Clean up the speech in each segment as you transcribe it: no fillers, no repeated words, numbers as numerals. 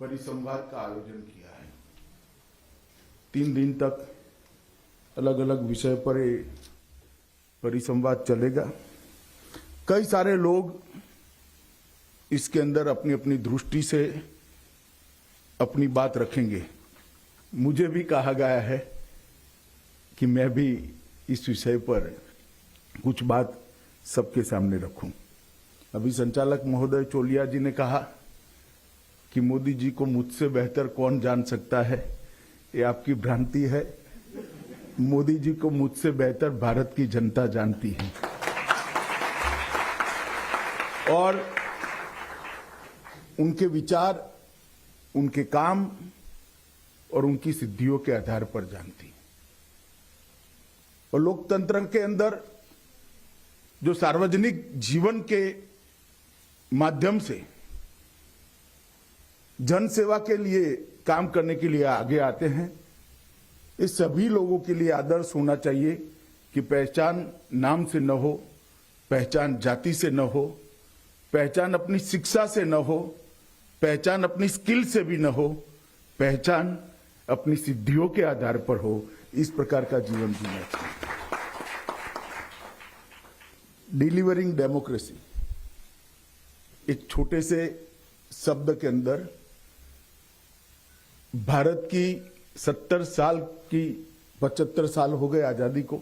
परिसंवाद का आयोजन किया है। 3 दिन तक अलग अलग विषय पर ये परिसंवाद चलेगा। कई सारे लोग इसके अंदर अपनी अपनी दृष्टि से अपनी बात रखेंगे। मुझे भी कहा गया है कि मैं भी इस विषय पर कुछ बात सबके सामने रखूं। अभी संचालक महोदय चोलिया जी ने कहा कि मोदी जी को मुझसे बेहतर कौन जान सकता है। ये आपकी भ्रांति है। मोदी जी को मुझसे बेहतर भारत की जनता जानती है और उनके विचार, उनके काम और उनकी सिद्धियों के आधार पर जानती है। और लोकतंत्र के अंदर जो सार्वजनिक जीवन के माध्यम से जन सेवा के लिए काम करने के लिए आगे आते हैं, इस सभी लोगों के लिए आदर्श होना चाहिए कि पहचान नाम से न हो, पहचान जाति से न हो, पहचान अपनी शिक्षा से न हो, पहचान अपनी स्किल से भी न हो, पहचान अपनी सिद्धियों के आधार पर हो। इस प्रकार का जीवन जीना चाहिए। डिलीवरिंग डेमोक्रेसी एक छोटे से शब्द के अंदर भारत की 70 साल की 75 साल हो गए आजादी को।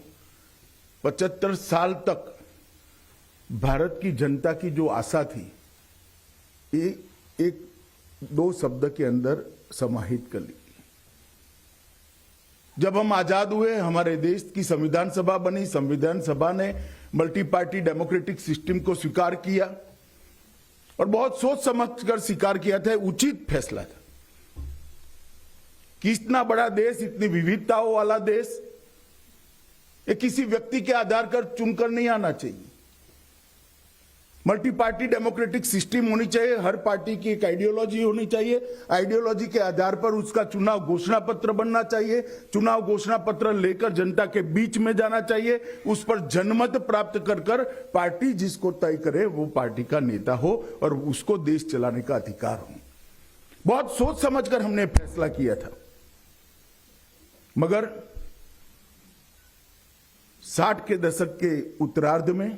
75 साल तक भारत की जनता की जो आशा थी, ये एक 2 शब्द के अंदर समाहित कर ली। जब हम आजाद हुए, हमारे देश की संविधान सभा बनी। संविधान सभा ने मल्टी पार्टी डेमोक्रेटिक सिस्टम को स्वीकार किया और बहुत सोच समझकर स्वीकार किया था। उचित फैसला था कि इतना बड़ा देश, इतनी विविधताओं वाला देश, ये किसी व्यक्ति के आधार पर चुनकर नहीं आना चाहिए। मल्टी पार्टी डेमोक्रेटिक सिस्टम होनी चाहिए। हर पार्टी की एक आइडियोलॉजी होनी चाहिए। आइडियोलॉजी के आधार पर उसका चुनाव घोषणा पत्र बनना चाहिए। चुनाव घोषणा पत्र लेकर जनता के बीच में जाना चाहिए। उस पर जनमत प्राप्त कर पार्टी जिसको तय करे वो पार्टी का नेता हो और उसको देश चलाने का अधिकार हो। बहुत सोच समझकर हमने फैसला किया था। मगर 60 के दशक के उत्तरार्ध में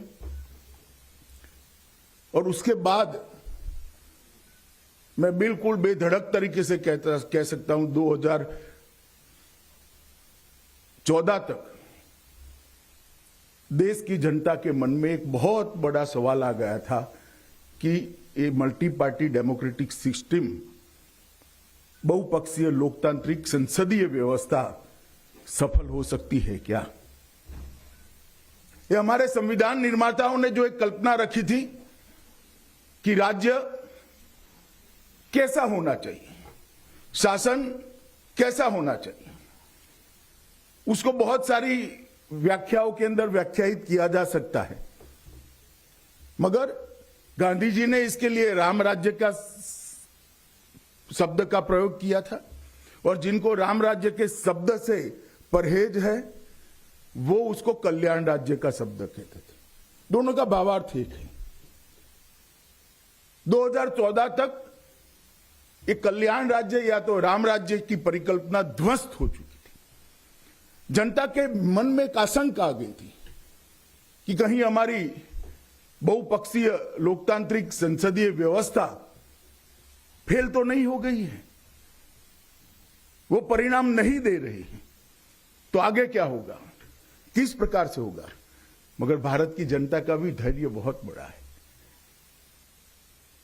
और उसके बाद मैं बिल्कुल बेधड़क तरीके से कह सकता हूं 2014 तक देश की जनता के मन में एक बहुत बड़ा सवाल आ गया था कि ये मल्टी पार्टी डेमोक्रेटिक सिस्टम, बहुपक्षीय लोकतांत्रिक संसदीय व्यवस्था सफल हो सकती है क्या। ये हमारे संविधान निर्माताओं ने जो एक कल्पना रखी थी कि राज्य कैसा होना चाहिए, शासन कैसा होना चाहिए, उसको बहुत सारी व्याख्याओं के अंदर व्याख्यायित किया जा सकता है। मगर गांधी जी ने इसके लिए राम राज्य का शब्द का प्रयोग किया था और जिनको राम राज्य के शब्द से परहेज है वो उसको कल्याण राज्य का शब्द कहते थे। दोनों का भावार्थ एक है। 2014 तक ये कल्याण राज्य या तो राम राज्य की परिकल्पना ध्वस्त हो चुकी थी। जनता के मन में एक आशंका आ गई थी कि कहीं हमारी बहुपक्षीय लोकतांत्रिक संसदीय व्यवस्था फेल तो नहीं हो गई है, वो परिणाम नहीं दे रही है, तो आगे क्या होगा, किस प्रकार से होगा। मगर भारत की जनता का भी धैर्य बहुत बड़ा है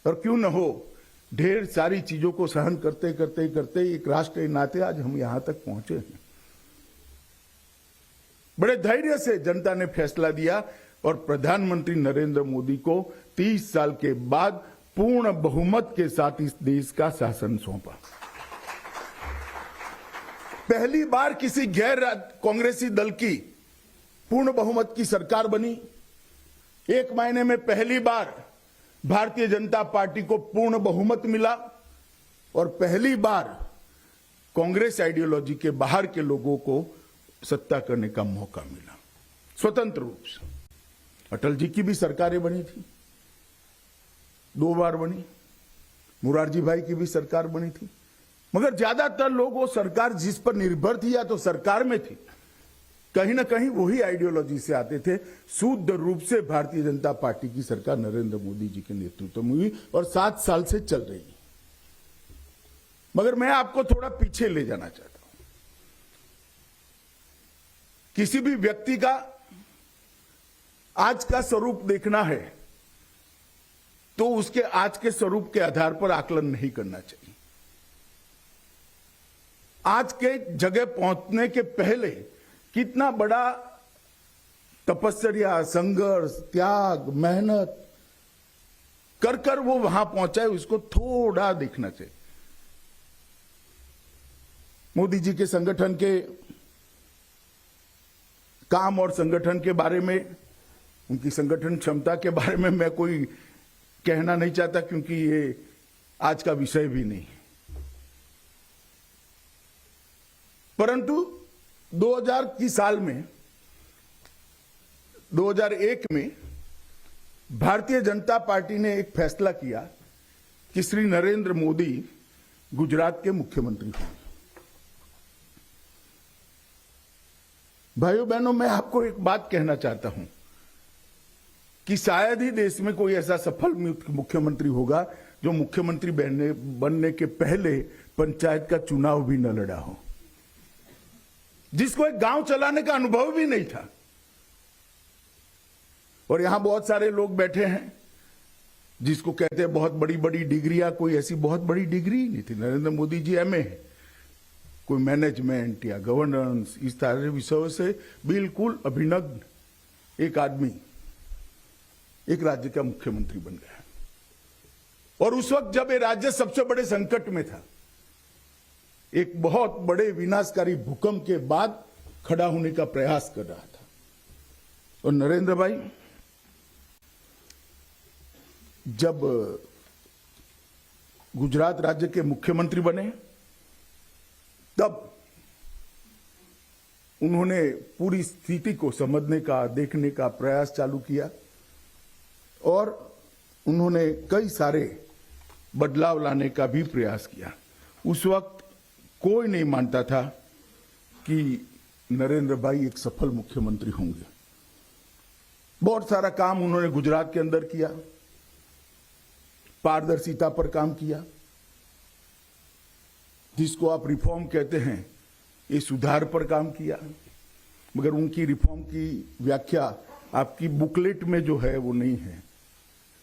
और क्यों न हो, ढेर सारी चीजों को सहन करते करते करते एक राष्ट्र के नाते आज हम यहां तक पहुंचे हैं। बड़े धैर्य से जनता ने फैसला दिया और प्रधानमंत्री नरेंद्र मोदी को 30 साल के बाद पूर्ण बहुमत के साथ इस देश का शासन सौंपा। पहली बार किसी गैर कांग्रेसी दल की पूर्ण बहुमत की सरकार बनी। 1 महीने में पहली बार भारतीय जनता पार्टी को पूर्ण बहुमत मिला और पहली बार कांग्रेस आइडियोलॉजी के बाहर के लोगों को सत्ता करने का मौका मिला स्वतंत्र रूप से। अटल जी की भी सरकारें बनी थी, 2 बार बनी। मुरारजी भाई की भी सरकार बनी थी, मगर ज्यादातर लोग वो सरकार जिस पर निर्भर थी या तो सरकार में थी, कहीं ना कहीं वही आइडियोलॉजी से आते थे। शुद्ध रूप से भारतीय जनता पार्टी की सरकार नरेंद्र मोदी जी के नेतृत्व में हुई और 7 साल से चल रही है। मगर मैं आपको थोड़ा पीछे ले जाना चाहता हूं। किसी भी व्यक्ति का आज का स्वरूप देखना है तो उसके आज के स्वरूप के आधार पर आकलन नहीं करना चाहिए। आज के जगह पहुंचने के पहले कितना बड़ा तपस्या, संघर्ष, त्याग, मेहनत कर कर वो वहां पहुंचा है, उसको थोड़ा देखना चाहिए। मोदी जी के संगठन के काम और संगठन के बारे में, उनकी संगठन क्षमता के बारे में मैं कोई कहना नहीं चाहता, क्योंकि ये आज का विषय भी नहीं। परंतु 2000 की साल में 2001 में भारतीय जनता पार्टी ने एक फैसला किया कि श्री नरेंद्र मोदी गुजरात के मुख्यमंत्री होंगे। भाइयों बहनों, मैं आपको एक बात कहना चाहता हूं कि शायद ही देश में कोई ऐसा सफल मुख्यमंत्री होगा जो मुख्यमंत्री बनने के पहले पंचायत का चुनाव भी न लड़ा हो, जिसको एक गांव चलाने का अनुभव भी नहीं था। और यहां बहुत सारे लोग बैठे हैं जिसको कहते हैं बहुत बड़ी बड़ी डिग्रियां, कोई ऐसी बहुत बड़ी डिग्री ही नहीं थी। नरेंद्र मोदी जी एमए है, कोई मैनेजमेंट या गवर्नेंस इस तरह विषयों से बिल्कुल अभिनग्न एक आदमी एक राज्य का मुख्यमंत्री बन गया। और उस वक्त जब ये राज्य सबसे बड़े संकट में था, एक बहुत बड़े विनाशकारी भूकंप के बाद खड़ा होने का प्रयास कर रहा था, और नरेंद्र भाई जब गुजरात राज्य के मुख्यमंत्री बने तब उन्होंने पूरी स्थिति को समझने का, देखने का प्रयास चालू किया और उन्होंने कई सारे बदलाव लाने का भी प्रयास किया। उस वक्त कोई नहीं मानता था कि नरेंद्र भाई एक सफल मुख्यमंत्री होंगे। बहुत सारा काम उन्होंने गुजरात के अंदर किया, पारदर्शिता पर काम किया, जिसको आप रिफॉर्म कहते हैं, ये सुधार पर काम किया। मगर उनकी रिफॉर्म की व्याख्या आपकी बुकलेट में जो है वो नहीं है।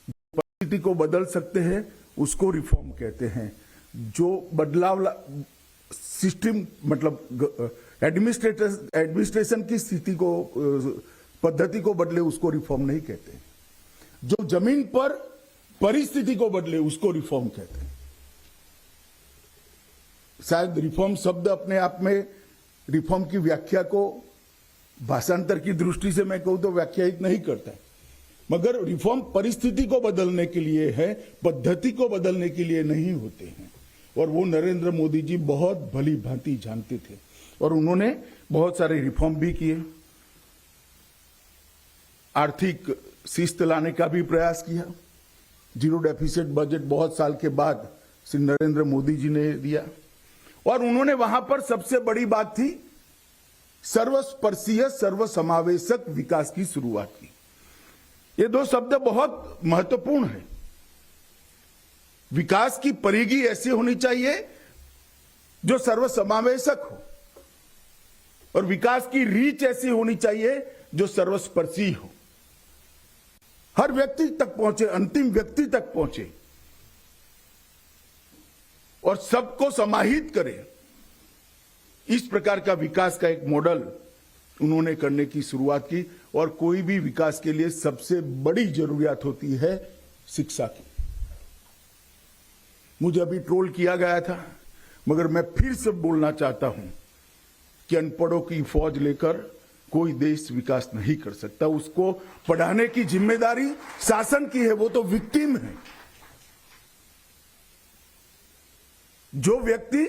परिस्थिति को बदल सकते हैं उसको रिफॉर्म कहते हैं। जो बदलाव सिस्टम मतलब एडमिनिस्ट्रेशन की स्थिति को, पद्धति को बदले उसको रिफॉर्म नहीं कहते। जो जमीन पर परिस्थिति को बदले उसको रिफॉर्म कहते हैं। शायद रिफॉर्म शब्द अपने आप में रिफॉर्म की व्याख्या को भाषांतर की दृष्टि से मैं कहूं तो व्याख्यायित नहीं करता है, मगर रिफॉर्म परिस्थिति को बदलने के लिए है, पद्धति को बदलने के लिए नहीं होते हैं। और वो नरेंद्र मोदी जी बहुत भली भांति जानते थे और उन्होंने बहुत सारे रिफॉर्म भी किए। आर्थिक शिस्त लाने का भी प्रयास किया। जीरो डेफिसिट बजट बहुत साल के बाद श्री नरेंद्र मोदी जी ने दिया और उन्होंने वहां पर सबसे बड़ी बात थी सर्वस्पर्शीय सर्वसमावेशक विकास की शुरुआत की। ये दो शब्द बहुत महत्वपूर्ण है। विकास की परिधि ऐसी होनी चाहिए जो सर्वसमावेशक हो और विकास की रीच ऐसी होनी चाहिए जो सर्वस्पर्शी हो, हर व्यक्ति तक पहुंचे, अंतिम व्यक्ति तक पहुंचे और सबको समाहित करे। इस प्रकार का विकास का एक मॉडल उन्होंने करने की शुरुआत की। और कोई भी विकास के लिए सबसे बड़ी जरूरियात होती है शिक्षा की। मुझे अभी ट्रोल किया गया था, मगर मैं फिर से बोलना चाहता हूं कि अनपढ़ों की फौज लेकर कोई देश विकास नहीं कर सकता। उसको पढ़ाने की जिम्मेदारी शासन की है, वो तो विक्टिम है। जो व्यक्ति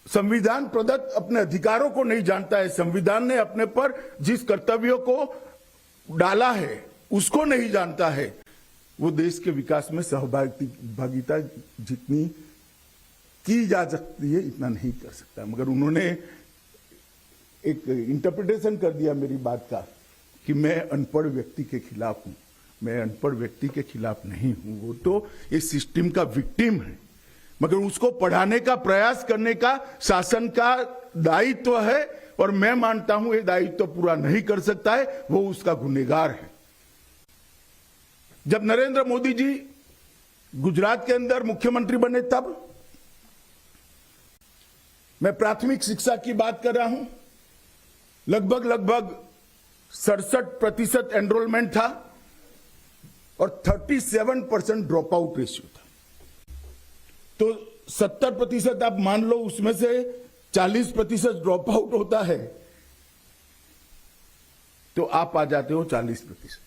संविधान प्रदत्त अपने अधिकारों को नहीं जानता है, संविधान ने अपने पर जिस कर्तव्यों को डाला है उसको नहीं जानता है, वो देश के विकास में सहभागिता जितनी की जा सकती है इतना नहीं कर सकता। मगर उन्होंने एक इंटरप्रिटेशन कर दिया मेरी बात का कि मैं अनपढ़ व्यक्ति के खिलाफ हूं। मैं अनपढ़ व्यक्ति के खिलाफ नहीं हूं, वो तो इस सिस्टम का विक्टिम है, मगर उसको पढ़ाने का प्रयास करने का शासन का दायित्व है और मैं मानता हूं ये दायित्व पूरा नहीं कर सकता है, वो उसका गुनहगार है। जब नरेंद्र मोदी जी गुजरात के अंदर मुख्यमंत्री बने तब मैं प्राथमिक शिक्षा की बात कर रहा हूं, लगभग 67% एनरोलमेंट था और 37% ड्रॉप आउट रेशियो था। तो 70% आप मान लो, उसमें से 40% ड्रॉप आउट होता है, तो आप आ जाते हो 40%।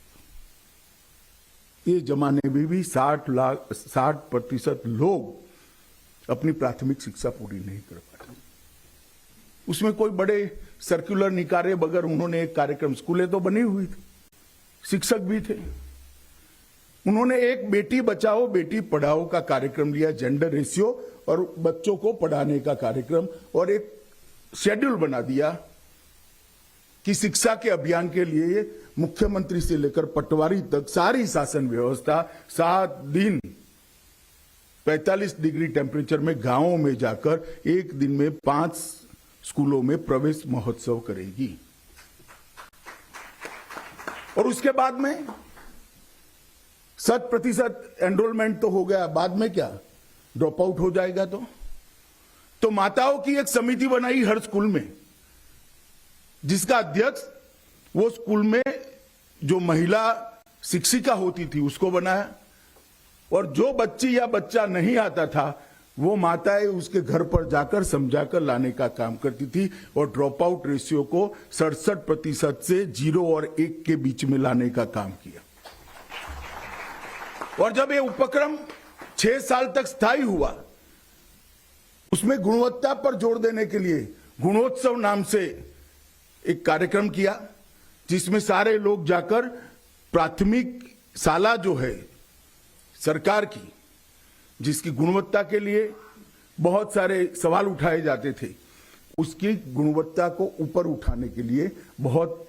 ये जमाने में भी 60% लोग अपनी प्राथमिक शिक्षा पूरी नहीं कर पाते। उसमें कोई बड़े सर्कुलर निकाले बगैर उन्होंने एक कार्यक्रम, स्कूलें तो बनी हुई थी, शिक्षक भी थे, उन्होंने एक बेटी बचाओ बेटी पढ़ाओ का कार्यक्रम लिया, जेंडर रेशियो और बच्चों को पढ़ाने का कार्यक्रम, और एक शेड्यूल बना दिया कि शिक्षा के अभियान के लिए मुख्यमंत्री से लेकर पटवारी तक सारी शासन व्यवस्था 7 दिन 45 डिग्री टेम्परेचर में गांवों में जाकर एक दिन में 5 स्कूलों में प्रवेश महोत्सव करेगी। और उसके बाद में 100% एनरोलमेंट तो हो गया, बाद में क्या ड्रॉप आउट हो जाएगा। तो माताओं की एक समिति बनाई हर स्कूल में, जिसका अध्यक्ष वो स्कूल में जो महिला शिक्षिका होती थी उसको बनाया, और जो बच्ची या बच्चा नहीं आता था वो माताएं उसके घर पर जाकर समझाकर लाने का काम करती थी, और ड्रॉप आउट रेशियो को 67% से 0 और 1 के बीच में लाने का काम किया। और जब ये उपक्रम 6 साल तक स्थायी हुआ, उसमें गुणवत्ता पर जोर देने के लिए गुणोत्सव नाम से एक कार्यक्रम किया, जिसमें सारे लोग जाकर प्राथमिक शाला जो है सरकार की, जिसकी गुणवत्ता के लिए बहुत सारे सवाल उठाए जाते थे, उसकी गुणवत्ता को ऊपर उठाने के लिए बहुत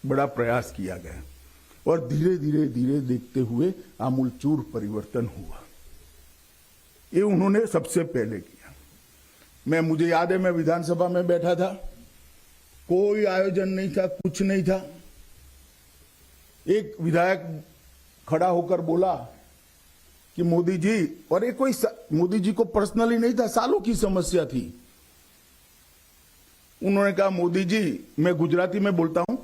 बड़ा प्रयास किया गया, और धीरे धीरे देखते हुए आमूलचूर परिवर्तन हुआ। ये उन्होंने सबसे पहले किया। मुझे याद है, मैं विधानसभा में बैठा था, कोई आयोजन नहीं था, कुछ नहीं था। एक विधायक खड़ा होकर बोला कि मोदी जी, और ये कोई मोदी जी को पर्सनली नहीं था, सालों की समस्या थी। उन्होंने कहा, मोदी जी, मैं गुजराती में बोलता हूं,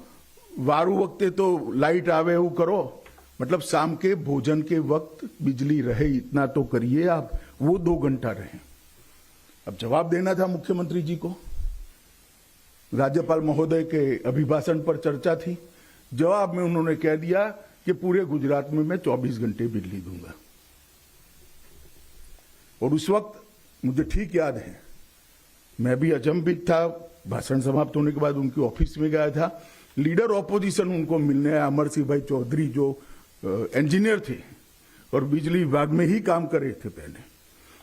वारू वक्ते तो लाइट आवे वो करो, मतलब शाम के भोजन के वक्त बिजली रहे इतना तो करिए आप, वो 2 घंटा रहे। अब जवाब देना था मुख्यमंत्री जी को, राज्यपाल महोदय के अभिभाषण पर चर्चा थी। जवाब में उन्होंने कह दिया कि पूरे गुजरात में मैं 24 घंटे बिजली दूंगा। और उस वक्त मुझे ठीक याद है, मैं भी अचंभित था। भाषण समाप्त होने के बाद उनके ऑफिस में गया था, लीडर ऑपोजिशन उनको मिलने आया, अमर सिंह भाई चौधरी, जो इंजीनियर थे और बिजली विभाग में ही काम कर रहे थे पहले।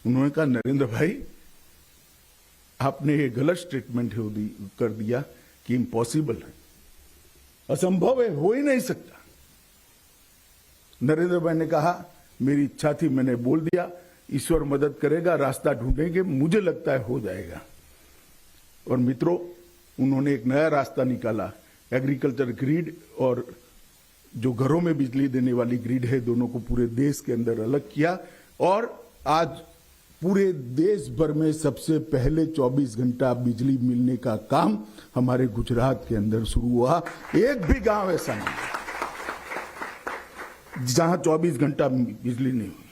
उन्होंने कहा, नरेंद्र भाई, आपने ये गलत स्टेटमेंट कर दिया कि इम्पॉसिबल है, असंभव है, हो ही नहीं सकता। नरेंद्र भाई ने कहा, मेरी इच्छा थी, मैंने बोल दिया, ईश्वर मदद करेगा, रास्ता ढूंढेंगे, मुझे लगता है हो जाएगा। और मित्रों, उन्होंने एक नया रास्ता निकाला, एग्रीकल्चर ग्रिड और जो घरों में बिजली देने वाली ग्रिड है, दोनों को पूरे देश के अंदर अलग किया, और आज पूरे देश भर में सबसे पहले 24 घंटा बिजली मिलने का काम हमारे गुजरात के अंदर शुरू हुआ। एक भी गांव ऐसा नहीं जहां 24 घंटा बिजली नहीं हुई।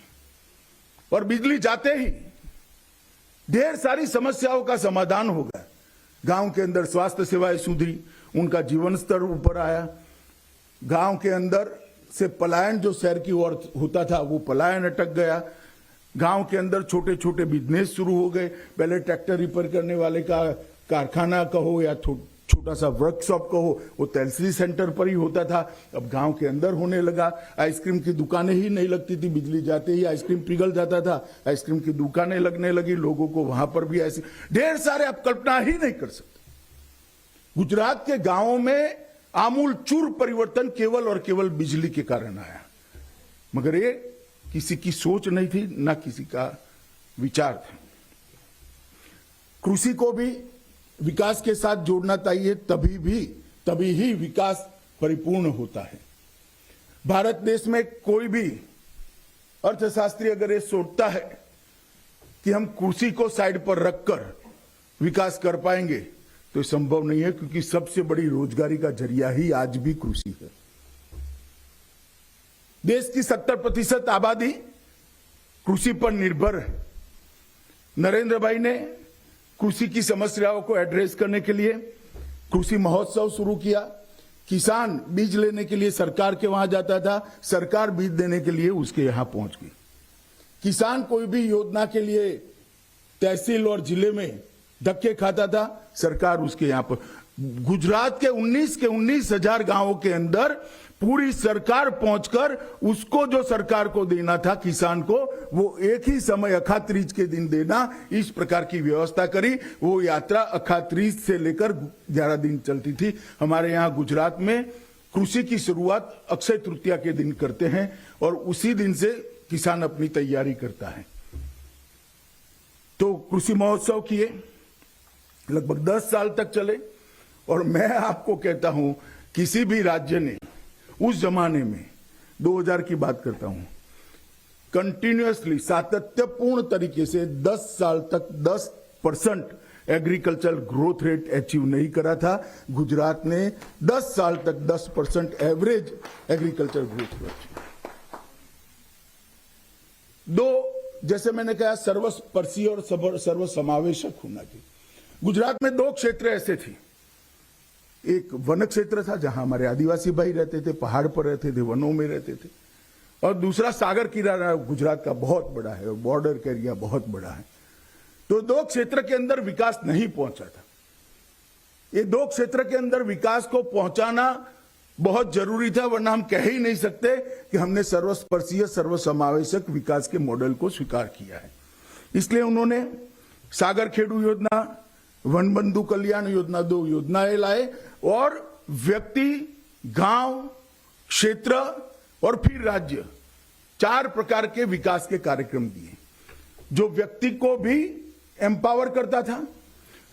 और बिजली जाते ही ढेर सारी समस्याओं का समाधान हो गया। गांव के अंदर स्वास्थ्य सेवाएं सुधरी, उनका जीवन स्तर ऊपर आया। गांव के अंदर से पलायन जो शहर की ओर होता था, वो पलायन अटक गया। गांव के अंदर छोटे छोटे बिजनेस शुरू हो गए। पहले ट्रैक्टर रिपेयर करने वाले का कारखाना कहो या छोटा सा वर्कशॉप कहो, वो तहसील सेंटर पर ही होता था, अब गांव के अंदर होने लगा। आइसक्रीम की दुकानें ही नहीं लगती थी, बिजली जाते ही आइसक्रीम पिघल जाता था, आइसक्रीम की दुकानें लगने लगी, लोगों को वहां पर भी ऐसे ढेर सारे, आप कल्पना ही नहीं कर सकते। गुजरात के गांवों में आमूल चूर परिवर्तन केवल और केवल बिजली के कारण आया, मगर ये किसी की सोच नहीं थी, ना किसी का विचार था। कृषि को भी विकास के साथ जोड़ना चाहिए, तभी ही विकास परिपूर्ण होता है। भारत देश में कोई भी अर्थशास्त्री अगर ये सोचता है कि हम कृषि को साइड पर रखकर विकास कर पाएंगे, तो संभव नहीं है, क्योंकि सबसे बड़ी रोजगारी का जरिया ही आज भी कृषि है। देश की 70% आबादी कृषि पर निर्भर है। नरेंद्र भाई ने कृषि की समस्याओं को एड्रेस करने के लिए कृषि महोत्सव शुरू किया। किसान बीज लेने के लिए सरकार के वहां जाता था, सरकार बीज देने के लिए उसके यहां पहुंच गई। किसान कोई भी योजना के लिए तहसील और जिले में धक्के खाता था, सरकार उसके यहां पर। गुजरात के 19,000 गांवों के अंदर पूरी सरकार पहुंचकर उसको जो सरकार को देना था किसान को, वो एक ही समय अखात्रीज के दिन देना, इस प्रकार की व्यवस्था करी। वो यात्रा अखात्रीज से लेकर 11 दिन चलती थी। हमारे यहां गुजरात में कृषि की शुरुआत अक्षय तृतीया के दिन करते हैं और उसी दिन से किसान अपनी तैयारी करता है। तो कृषि महोत्सव किए, लगभग 10 साल तक चले, और मैं आपको कहता हूं किसी भी राज्य ने उस जमाने में, 2000 की बात करता हूं, कंटिन्यूअसली सातत्यपूर्ण तरीके से 10 साल तक 10% एग्रीकल्चर ग्रोथ रेट अचीव नहीं करा था। गुजरात ने 10 साल तक 10% एवरेज एग्रीकल्चर ग्रोथ रेट। दो, जैसे मैंने कहा, सर्वस्पर्शी और सर्वसमावेशक होना चाहिए। गुजरात में 2 क्षेत्र ऐसे थे। एक वन क्षेत्र था जहां हमारे आदिवासी भाई रहते थे, पहाड़ पर रहते थे, वनों में रहते थे, और दूसरा सागर किनारा गुजरात का बहुत बड़ा है और बॉर्डर का एरिया बहुत बड़ा है। तो 2 क्षेत्र के अंदर विकास नहीं पहुंचा था। ये 2 क्षेत्र के अंदर विकास को पहुंचाना बहुत जरूरी था, वरना हम कह ही नहीं सकते कि हमने सर्वस्पर्शीय सर्वसमावेशक विकास के मॉडल को स्वीकार किया है। इसलिए उन्होंने सागर खेडू योजना, वन बंधु कल्याण योजना, 2 योजनाएं लाए और व्यक्ति, गांव, क्षेत्र और फिर राज्य, 4 प्रकार के विकास के कार्यक्रम दिए, जो व्यक्ति को भी एम्पावर करता था,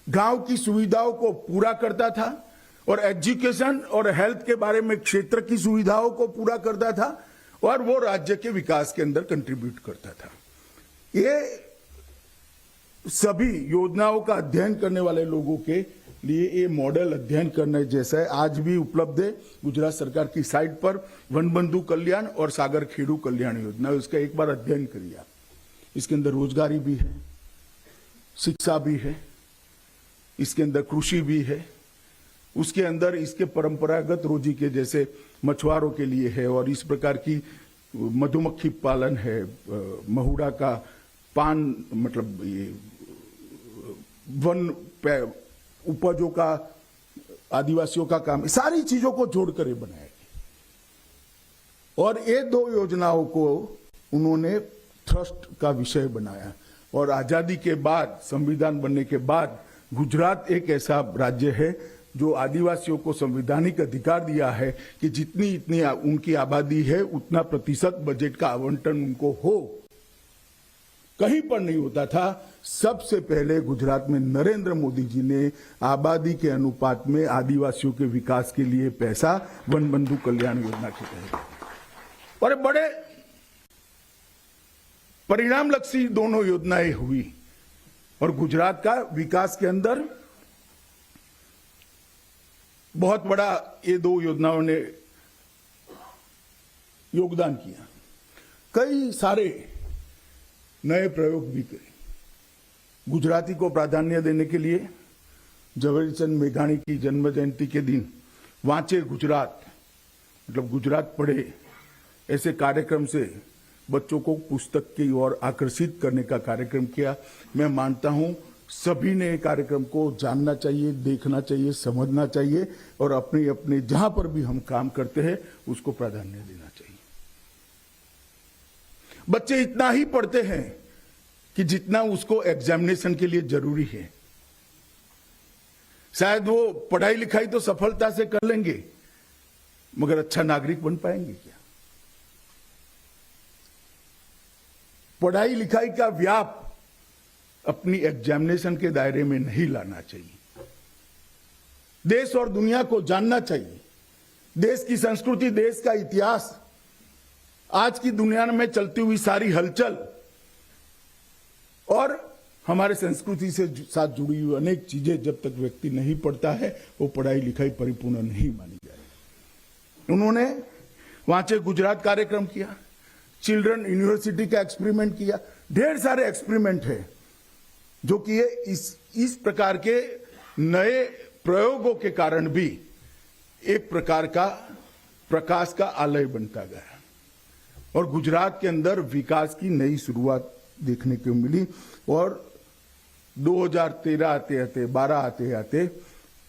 गांव की सुविधाओं को पूरा करता था, और एजुकेशन और हेल्थ के बारे में क्षेत्र की सुविधाओं को पूरा करता था, और वो राज्य के विकास के अंदर कंट्रीब्यूट करता था। ये सभी योजनाओं का अध्ययन करने वाले लोगों के लिए ये मॉडल अध्ययन करने जैसा है। आज भी उपलब्ध है गुजरात सरकार की साइट पर, वन बंधु कल्याण और सागर खेडू कल्याण योजना, उसका एक बार अध्ययन करिए आप। इसके अंदर रोजगारी भी है, शिक्षा भी है, इसके अंदर कृषि भी है, उसके अंदर इसके परंपरागत रोजी के जैसे मछुआरों के लिए है, और इस प्रकार की मधुमक्खी पालन है, महुड़ा का पान, मतलब ये वन उपजों का, आदिवासियों का काम, सारी चीजों को जोड़कर ये बनाया गया। और ये 2 योजनाओं को उन्होंने ट्रस्ट का विषय बनाया। और आजादी के बाद, संविधान बनने के बाद, गुजरात एक ऐसा राज्य है जो आदिवासियों को संवैधानिक अधिकार दिया है कि जितनी उनकी आबादी है उतना प्रतिशत बजट का आवंटन उनको हो। कहीं पर नहीं होता था। सबसे पहले गुजरात में नरेंद्र मोदी जी ने आबादी के अनुपात में आदिवासियों के विकास के लिए पैसा वन बंधु कल्याण योजना के तहत, और बड़े परिणाम लक्षी दोनों योजनाएं हुई, और गुजरात का विकास के अंदर बहुत बड़ा ये 2 योजनाओं ने योगदान किया। कई सारे नए प्रयोग भी करे। गुजराती को प्राधान्य देने के लिए झवेरचंद मेघाणी की जन्म जयंती के दिन वांचे गुजरात, मतलब गुजरात पढ़े, ऐसे कार्यक्रम से बच्चों को पुस्तक की ओर आकर्षित करने का कार्यक्रम किया। मैं मानता हूं सभी ने कार्यक्रम को जानना चाहिए, देखना चाहिए, समझना चाहिए और अपने अपने जहां पर भी हम काम करते हैं उसको प्राधान्य देना चाहिए। बच्चे इतना ही पढ़ते हैं कि जितना उसको एग्जामिनेशन के लिए जरूरी है। शायद वो पढ़ाई लिखाई तो सफलता से कर लेंगे, मगर अच्छा नागरिक बन पाएंगे क्या? पढ़ाई लिखाई का व्याप अपनी एग्जामिनेशन के दायरे में नहीं लाना चाहिए। देश और दुनिया को जानना चाहिए, देश की संस्कृति, देश का इतिहास, आज की दुनिया में चलती हुई सारी हलचल और हमारे संस्कृति से साथ जुड़ी हुई अनेक चीजें जब तक व्यक्ति नहीं पढ़ता है वो पढ़ाई लिखाई परिपूर्ण नहीं मानी जाएगी। उन्होंने वहां से गुजरात कार्यक्रम किया, चिल्ड्रन यूनिवर्सिटी का एक्सपेरिमेंट किया, ढेर सारे एक्सपेरिमेंट है जो कि ये इस प्रकार के नए प्रयोगों के कारण भी एक प्रकार का प्रकाश का आलय बनता गया और गुजरात के अंदर विकास की नई शुरुआत देखने को मिली। और 2013 आते आते 12 आते आते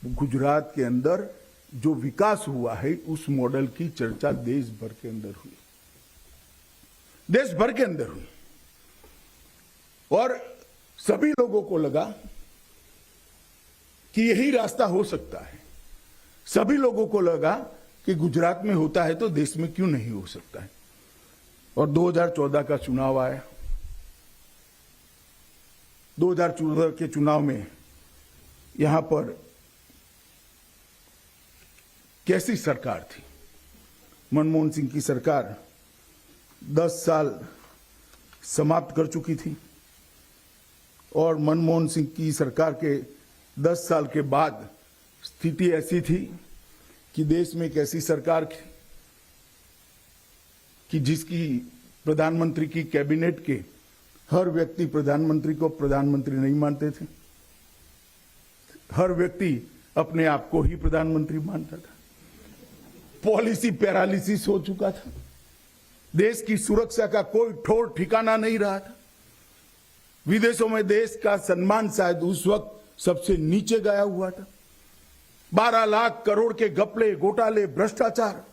गुजरात के अंदर जो विकास हुआ है उस मॉडल की चर्चा देश भर के अंदर हुई, देश भर के अंदर हुई और सभी लोगों को लगा कि यही रास्ता हो सकता है। सभी लोगों को लगा कि गुजरात में होता है तो देश में क्यों नहीं हो सकता है। और 2014 का चुनाव आया। 2014 के चुनाव में यहां पर कैसी सरकार थी? मनमोहन सिंह की सरकार 10 साल समाप्त कर चुकी थी और मनमोहन सिंह की सरकार के 10 साल के बाद स्थिति ऐसी थी कि देश में एक ऐसी सरकार कि जिसकी प्रधानमंत्री की कैबिनेट के हर व्यक्ति प्रधानमंत्री को प्रधानमंत्री नहीं मानते थे, हर व्यक्ति अपने आप को ही प्रधानमंत्री मानता था। पॉलिसी पैरालिसिस हो चुका था, देश की सुरक्षा का कोई ठोर ठिकाना नहीं रहा था। विदेशों में देश का सम्मान शायद उस वक्त सबसे नीचे गया हुआ था। 12 लाख करोड़ के घपले, घोटाले, भ्रष्टाचार,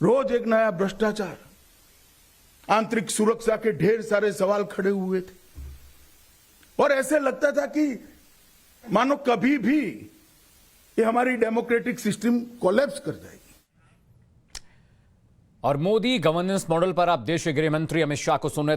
रोज एक नया भ्रष्टाचार, आंतरिक सुरक्षा के ढेर सारे सवाल खड़े हुए थे और ऐसे लगता था कि मानो कभी भी ये हमारी डेमोक्रेटिक सिस्टम कोलैप्स कर जाएगी। और मोदी गवर्नेंस मॉडल पर आप देश के गृह मंत्री अमित शाह को सुन रहे